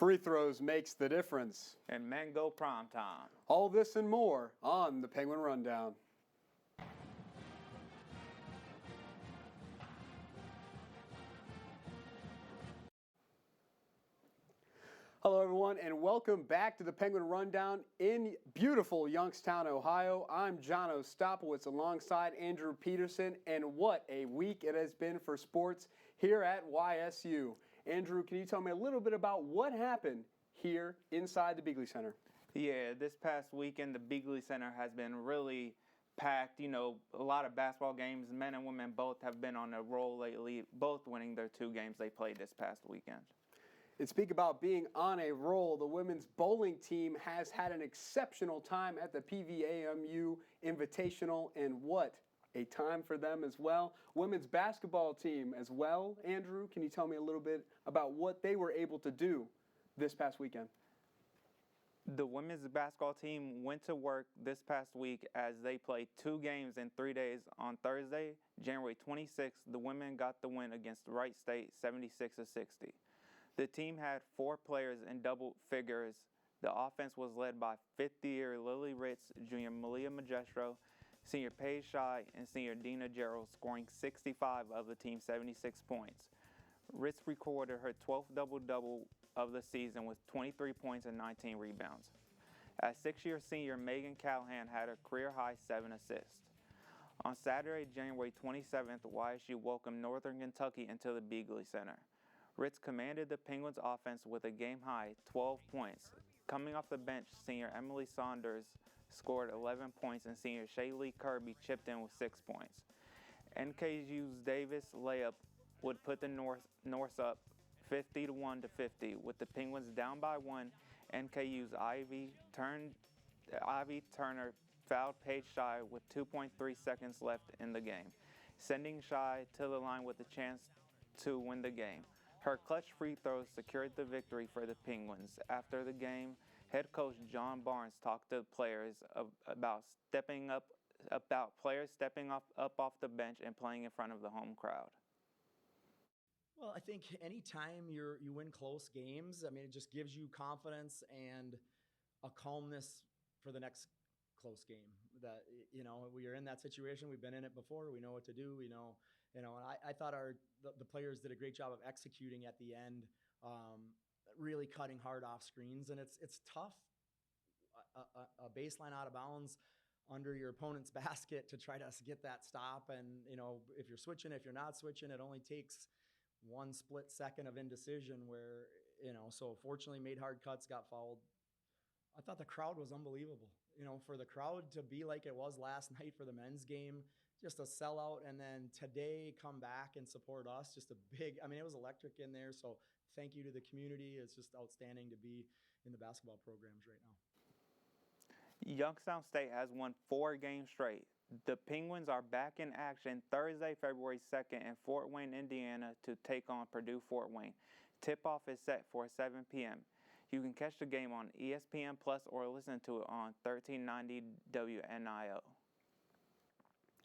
Free throws makes the difference. And men go prime time. All this and more on the Penguin Rundown. Hello, everyone, and welcome back to the Penguin Rundown in beautiful Youngstown, Ohio. I'm John Ostapowitz alongside Andrew Peterson, and what a week it has been for sports here at YSU. Andrew, can you tell me a little bit about what happened here inside the Beagley Center? Yeah, this past weekend, the Beagley Center has been really packed. You know, a lot of basketball games, men and women both have been on a roll lately, both winning their 2 games they played this past weekend. And speak about being on a roll, the women's bowling team has had an exceptional time at the PVAMU Invitational, and what a time for them as well. Women's basketball team as well. Andrew, can you tell me a little bit about what they were able to do this past weekend? The women's basketball team went to work this past week as they played 2 games in 3 days. On Thursday, January 26th, the women got the win against Wright State 76-60. The team had 4 players in double figures. The offense was led by 50-year Lily Ritz, junior Malia Magestro, senior Paige Shy, and senior Dina Gerald, scoring 65 of the team's 76 points. Ritz recorded her 12th double-double of the season with 23 points and 19 rebounds. As 6-year senior Megan Callahan had a career-high 7 assists. On Saturday, January 27th, YSU welcomed Northern Kentucky into the Beagley Center. Ritz commanded the Penguins offense with a game-high 12 points. Coming off the bench, senior Emily Saunders scored 11 points and senior Shaylee Kirby chipped in with 6 points. NKU's Davis layup would put the Norse up 50-50. With the Penguins down by 1, NKU's Ivy Turner fouled Paige Shy with 2.3 seconds left in the game, sending Shy to the line with a chance to win the game. Her clutch free throws secured the victory for the Penguins. After the game, head coach John Barnes talked to players about players stepping up off the bench and playing in front of the home crowd. Well, I think anytime you win close games, I mean, it just gives you confidence and a calmness for the next close game. That, you know, we are in that situation. We've been in it before. We know what to do. We know, and I thought the players did a great job of executing at the end, really cutting hard off screens. And it's tough, a baseline out of bounds under your opponent's basket to try to get that stop. And, you know, if you're switching, if you're not switching, it only takes 1 split second of indecision where, you know, so fortunately made hard cuts, got fouled. I thought the crowd was unbelievable. You know, for the crowd to be like it was last night for the men's game, just a sellout, and then today come back and support us, just a big, I mean, it was electric in there, so thank you to the community. It's just outstanding to be in the basketball programs right now. Youngstown State has won 4 games straight. The Penguins are back in action Thursday, February 2nd in Fort Wayne, Indiana to take on Purdue Fort Wayne. Tip-off is set for 7 p.m. You can catch the game on ESPN Plus or listen to it on 1390 WNIO.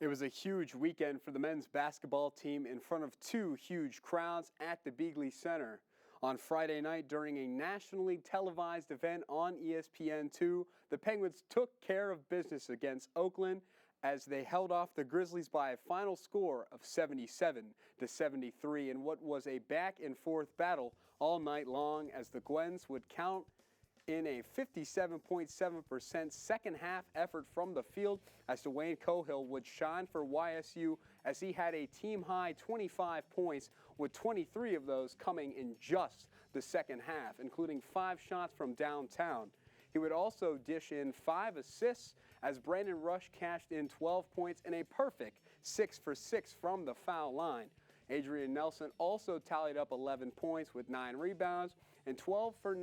It was a huge weekend for the men's basketball team in front of 2 huge crowds at the Beagley Center. On Friday night, during a nationally televised event on ESPN2, the Penguins took care of business against Oakland as they held off the Grizzlies by a final score of 77-73 in what was a back-and-forth battle all night long, as the Gwens would count in a 57.7% second-half effort from the field, as Dwayne Cohill would shine for YSU as he had a team-high 25 points, with 23 of those coming in just the second half, including 5 shots from downtown. He would also dish in 5 assists as Brandon Rush cashed in 12 points and a perfect 6 for 6 from the foul line. Adrian Nelson also tallied up 11 points with 9 rebounds, and 12 to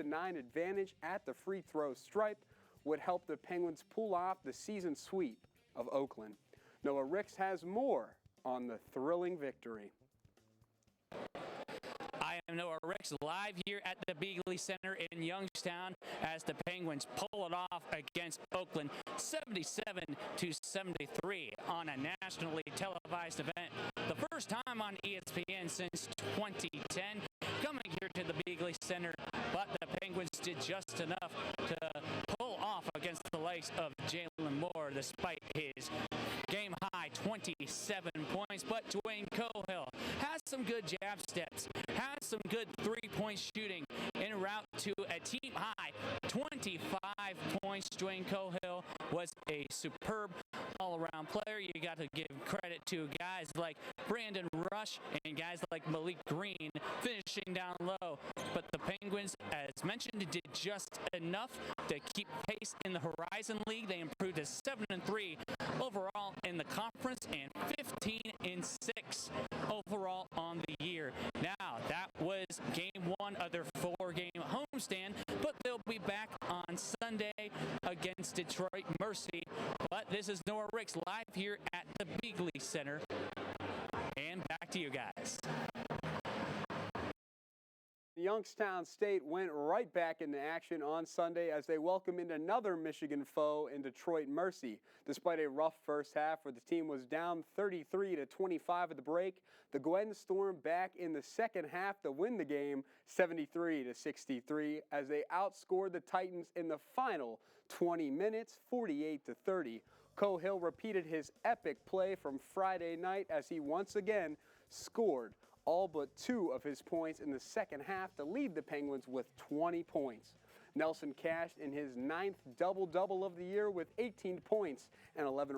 9 advantage at the free throw stripe would help the Penguins pull off the season sweep of Oakland. Noah Ricks has more on the thrilling victory. I am Noah Ricks, live here at the Beagley Center in Youngstown as the Penguins pull it off against Oakland 77-73 on a nationally televised event. The first time on ESPN since 2010. Coming here to the Beagley Center, but the Penguins did just enough to pull off against the likes of Jalen Moore despite his game-high 27 points. But Dwayne Cohill has some good jab steps, has some good three-point shooting en route to a team-high 25 points. Dwayne Cohill was a superb all-around player. You got to give credit to guys like Brandon Rush and guys like Malik Green finishing down low. But the Penguins, as mentioned, did just enough to keep pace in the Horizon League. They improved to 7-3 overall in the conference and 15-6 overall on the year. Now, that was game one of their four-game homestand, but they'll be back on Sunday against Detroit Mercy. But this is Noah Ricks live here at the Beagley Center. And back to you guys. Youngstown State went right back into action on Sunday as they welcomed in another Michigan foe in Detroit Mercy. Despite a rough first half where the team was down 33-25 at the break, the Gwens stormed back in the second half to win the game 73-63 as they outscored the Titans in the final 20 minutes 48-30. Cohill repeated his epic play from Friday night as he once again scored all but 2 of his points in the second half to lead the Penguins with 20 points. Nelson cashed in his 9th double-double of the year with 18 points and 11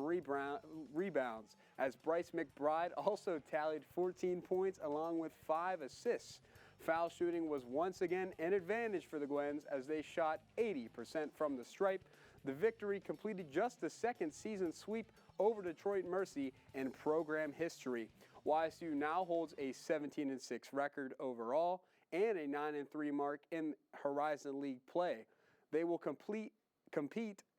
rebounds, as Bryce McBride also tallied 14 points along with 5 assists. Foul shooting was once again an advantage for the Gwens as they shot 80% from the stripe. The victory completed just the second season sweep over Detroit Mercy in program history. YSU now holds a 17-6 record overall and a 9-3 mark in Horizon League play. They will compete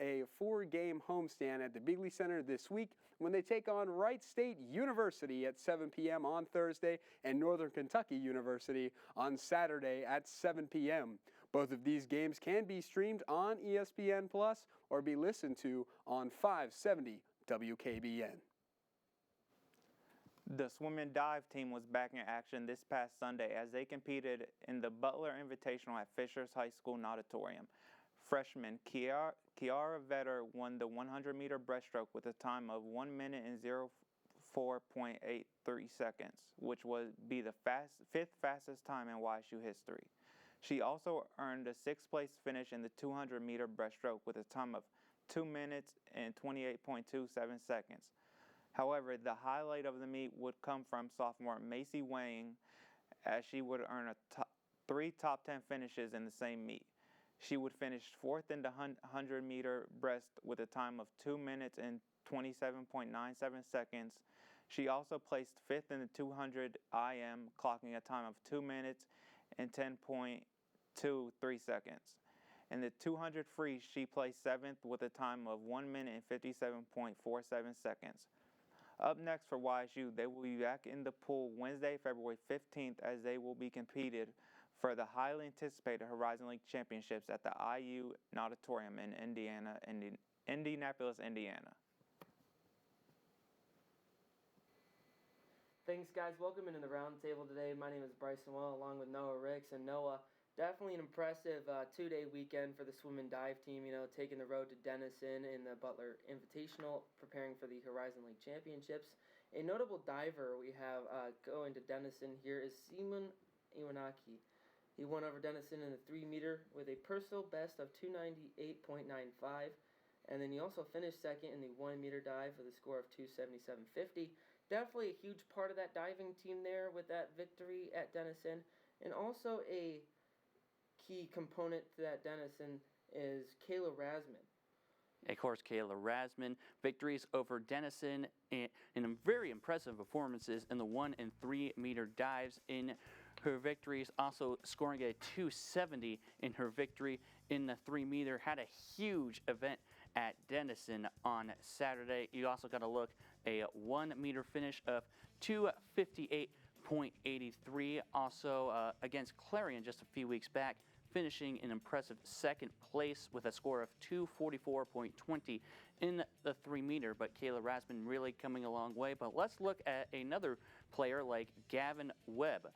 a 4-game homestand at the Beagley Center this week when they take on Wright State University at 7 p.m. on Thursday and Northern Kentucky University on Saturday at 7 p.m. Both of these games can be streamed on ESPN Plus or be listened to on 570 WKBN. The swim and dive team was back in action this past Sunday as they competed in the Butler Invitational at Fishers High School Auditorium. Freshman Kiara Vetter won the 100-meter breaststroke with a time of 1 minute and 04.83 seconds, which would be the fifth fastest time in YSU history. She also earned a 6th-place finish in the 200-meter breaststroke with a time of 2 minutes and 28.27 seconds. However, the highlight of the meet would come from sophomore Macy Wang, as she would earn 3 top 10 finishes in the same meet. She would finish 4th in the 100-meter breast with a time of 2 minutes and 27.97 seconds. She also placed 5th in the 200 IM, clocking a time of 2 minutes and 10.23 seconds. In the 200 free, she placed 7th with a time of 1 minute and 57.47 seconds. Up next for YSU, they will be back in the pool Wednesday, February 15th, as they will be competed for the highly anticipated Horizon League Championships at the IU Auditorium in Indianapolis, Indiana. Thanks, guys. Welcome into the round table today. My name is Bryson Well, along with Noah Ricks. And Noah, definitely an impressive 2-day weekend for the swim and dive team, taking the road to Denison in the Butler Invitational, preparing for the Horizon League Championships. A notable diver we have going to Denison here is Simon Iwanaki. He won over Denison in the 3-meter with a personal best of 298.95, and then he also finished second in the 1-meter dive with a score of 277.50. Definitely a huge part of that diving team there with that victory at Denison, and also a key component to that Denison is Kayla Rasman. Of course, Kayla Rasman, victories over Denison and very impressive performances in the 1 and 3 meter dives in her victories, also scoring a 270 in her victory in the 3 meter. Had a huge event at Denison on Saturday. You also got to look a 1 meter finish of 258.83. Also against Clarion just a few weeks back, finishing in impressive 2nd place with a score of 244.20 in the 3 meter. But Kayla Rasman really coming a long way. But let's look at another player like Gavin Webb.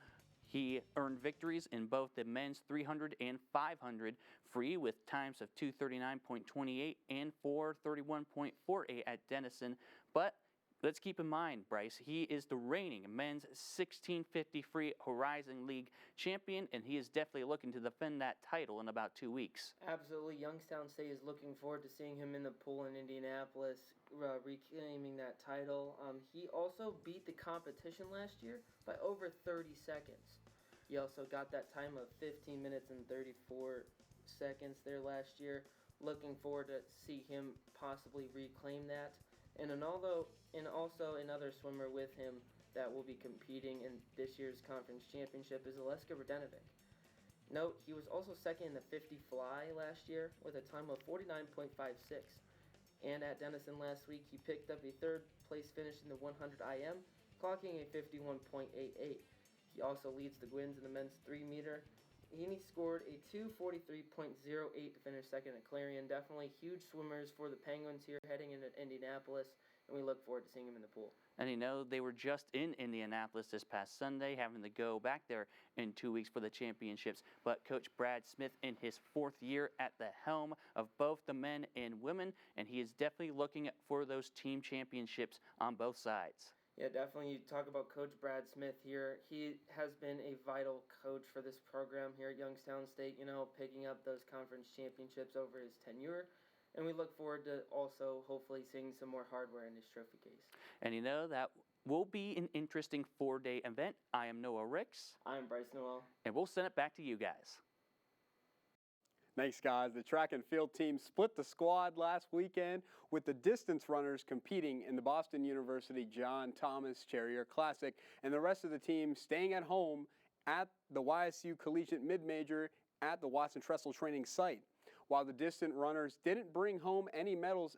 He earned victories in both the men's 300 and 500 free with times of 2:39.28 and 4:31.48 at Denison. But let's keep in mind, Bryce, he is the reigning men's 1650 free Horizon League champion, and he is definitely looking to defend that title in about 2 weeks. Absolutely. Youngstown State is looking forward to seeing him in the pool in Indianapolis, reclaiming that title. He also beat the competition last year by over 30 seconds. He also got that time of 15 minutes and 34 seconds there last year. Looking forward to see him possibly reclaim that. And also another swimmer with him that will be competing in this year's conference championship is Aleska Radenovic. Note, he was also second in the 50 fly last year with a time of 49.56. And at Denison last week, he picked up a third place finish in the 100 IM, clocking a 51.88. He also leads the Gwins in the men's 3 meter. He scored a 2:43.08 to finish second at Clarion. Definitely huge swimmers for the Penguins here heading into Indianapolis, and we look forward to seeing him in the pool. And they were just in Indianapolis this past Sunday, having to go back there in 2 weeks for the championships. But Coach Brad Smith in his 4th year at the helm of both the men and women, and he is definitely looking for those team championships on both sides. Yeah, definitely. You talk about Coach Brad Smith here. He has been a vital coach for this program here at Youngstown State, picking up those conference championships over his tenure. And we look forward to also hopefully seeing some more hardware in his trophy case. And that will be an interesting 4-day event. I am Noah Ricks. I'm Bryce Noel. And we'll send it back to you guys. Thanks, guys. The track and field team split the squad last weekend with the distance runners competing in the Boston University John Thomas Charrier Classic, and the rest of the team staying at home at the YSU Collegiate Mid-Major at the Watson Tressel training site. While the distant runners didn't bring home any medals,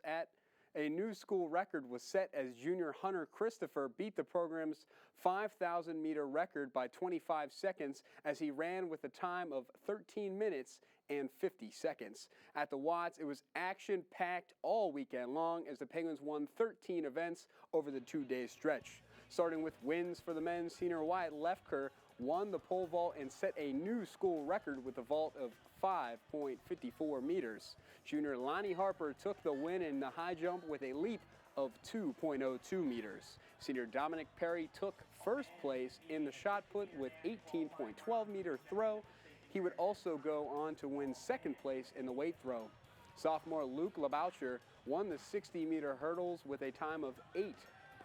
a new school record was set as junior Hunter Christopher beat the program's 5,000-meter record by 25 seconds as he ran with a time of 13 minutes and 50 seconds. At the Watts, it was action-packed all weekend long as the Penguins won 13 events over the 2-day stretch. Starting with wins for the men, senior Wyatt Lefker won the pole vault and set a new school record with a vault of 5.54 meters. Junior Lonnie Harper took the win in the high jump with a leap of 2.02 meters. Senior Dominic Perry took first place in the shot put with 18.12 meter throw. He would also go on to win second place in the weight throw. Sophomore Luke Laboucher won the 60-meter hurdles with a time of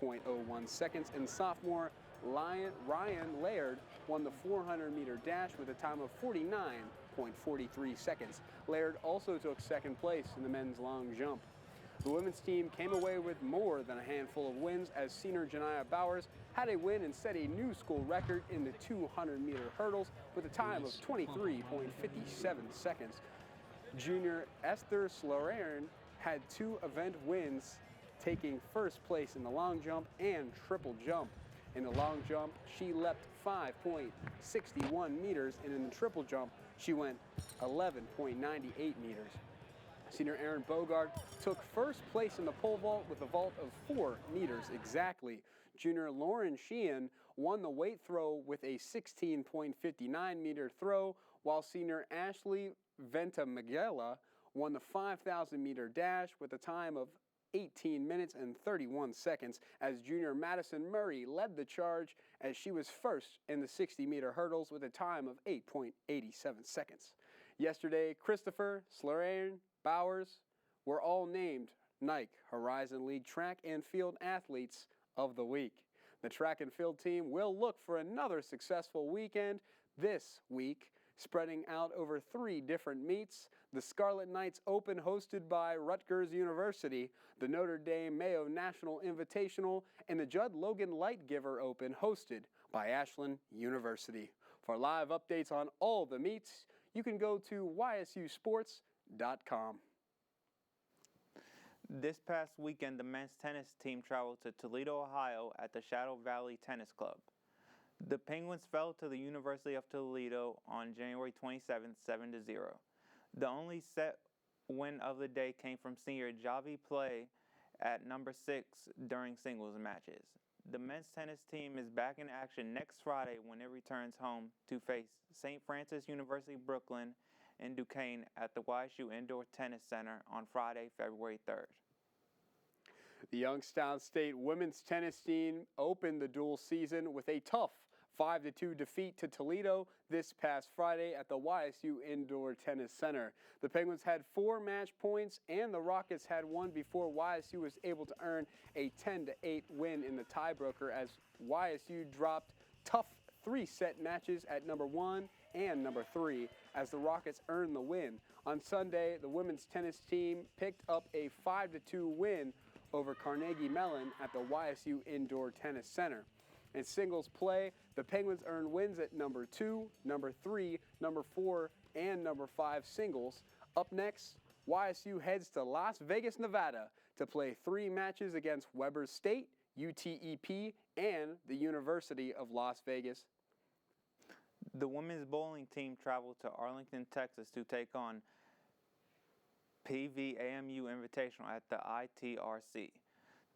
8.01 seconds, and sophomore Ryan Laird won the 400-meter dash with a time of 49.43 seconds. Laird also took second place in the men's long jump. The women's team came away with more than a handful of wins as senior Janiah Bowers had a win and set a new school record in the 200-meter hurdles with a time of 23.57 seconds. Junior Esther Slorern had 2 event wins, taking first place in the long jump and triple jump. In the long jump, she leapt 5.61 meters, and in the triple jump, she went 11.98 meters. Senior Aaron Bogard took first place in the pole vault with a vault of 4 meters exactly. Junior Lauren Sheehan won the weight throw with a 16.59 meter throw, while senior Ashley Ventimiglia won the 5,000 meter dash with a time of 18 minutes and 31 seconds as junior Madison Murray led the charge as she was first in the 60-meter hurdles with a time of 8.87 seconds. Yesterday, Christopher, Slorern, Bowers were all named Nike Horizon League Track and Field Athletes of the Week. The track and field team will look for another successful weekend this week, spreading out over 3 different meets: the Scarlet Knights Open hosted by Rutgers University, the Notre Dame Mayo National Invitational, and the Judd Logan Lightgiver Open hosted by Ashland University. For live updates on all the meets, you can go to ysusports.com. This past weekend, the men's tennis team traveled to Toledo, Ohio at the Shadow Valley Tennis Club. The Penguins fell to the University of Toledo on January 27th, 7-0. The only set win of the day came from senior Javi Play at number 6 during singles matches. The men's tennis team is back in action next Friday when it returns home to face St. Francis University Brooklyn in Duquesne at the YSU Indoor Tennis Center on Friday, February 3rd. The Youngstown State women's tennis team opened the dual season with a tough 5-2 defeat to Toledo this past Friday at the YSU Indoor Tennis Center. The Penguins had 4 match points and the Rockets had 1 before YSU was able to earn a 10-8 win in the tiebreaker as YSU dropped tough 3-set matches at number 1 and number 3 as the Rockets earned the win. On Sunday, the women's tennis team picked up a 5-2 win over Carnegie Mellon at the YSU Indoor Tennis Center. In singles play, the Penguins earned wins at number 2, number 3, number 4, and number 5 singles. Up next, YSU heads to Las Vegas, Nevada to play 3 matches against Weber State, UTEP, and the University of Las Vegas. The women's bowling team traveled to Arlington, Texas to take on PVAMU Invitational at the ITRC.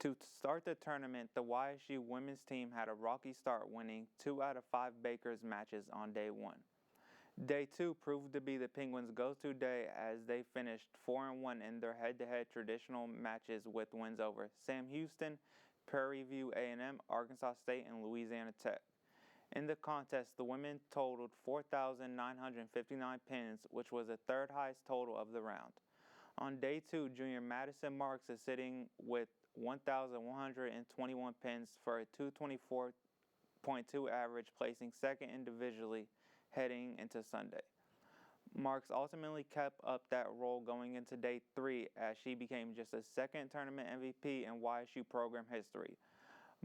To start the tournament, the YSU women's team had a rocky start, winning 2 out of 5 Baker's matches on day 1. Day 2 proved to be the Penguins' go-to day as they finished 4-1 in their head-to-head traditional matches with wins over Sam Houston, Prairie View A&M, Arkansas State, and Louisiana Tech. In the contest, the women totaled 4,959 pins, which was the 3rd highest total of the round. On day 2, junior Madison Marks is sitting with 1,121 pins for a 224.2 average, placing 2nd individually heading into Sunday. Marks ultimately kept up that role going into day 3 as she became just the 2nd tournament MVP in YSU program history.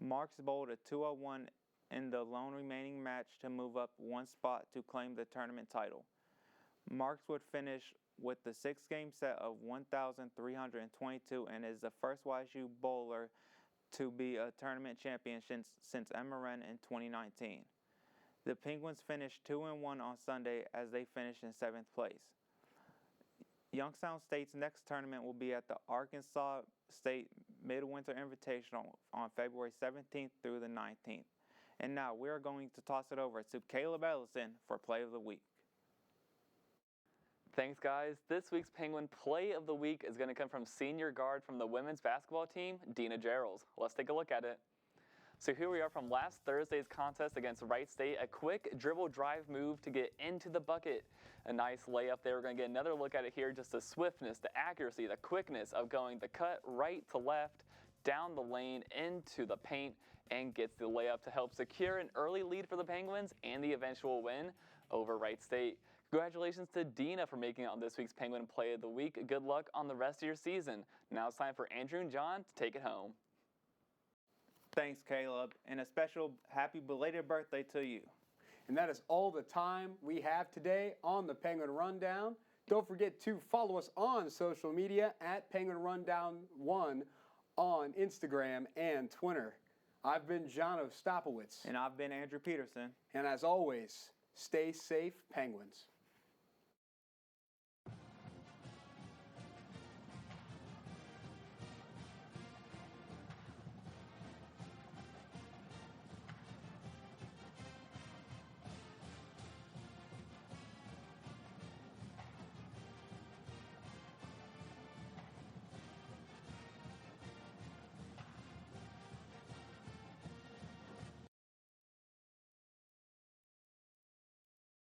Marks bowled a 201 in the lone remaining match to move up 1 spot to claim the tournament title. Marks would finish with the 6-game set of 1,322 and is the first YSU bowler to be a tournament champion since Emma Wren in 2019. The Penguins finished 2-1 on Sunday as they finished in 7th place. Youngstown State's next tournament will be at the Arkansas State Midwinter Invitational on February 17th through the 19th. And now we're going to toss it over to Caleb Ellison for Play of the Week. Thanks, guys. This week's Penguin Play of the Week is going to come from senior guard from the women's basketball team, Dina Gerald. Let's take a look at it. So here we are from last Thursday's contest against Wright State. A quick dribble drive move to get into the bucket. A nice layup there. We're going to get another look at it here. Just the swiftness, the accuracy, the quickness of going the cut right to left, down the lane, into the paint, and gets the layup to help secure an early lead for the Penguins and the eventual win over Wright State. Congratulations to Dina for making it on this week's Penguin Play of the Week. Good luck on the rest of your season. Now it's time for Andrew and John to take it home. Thanks, Caleb, and a special happy belated birthday to you. And that is all the time we have today on the Penguin Rundown. Don't forget to follow us on social media at Penguin Rundown 1 on Instagram and Twitter. I've been John Ostapowitz. And I've been Andrew Peterson. And as always, stay safe, Penguins.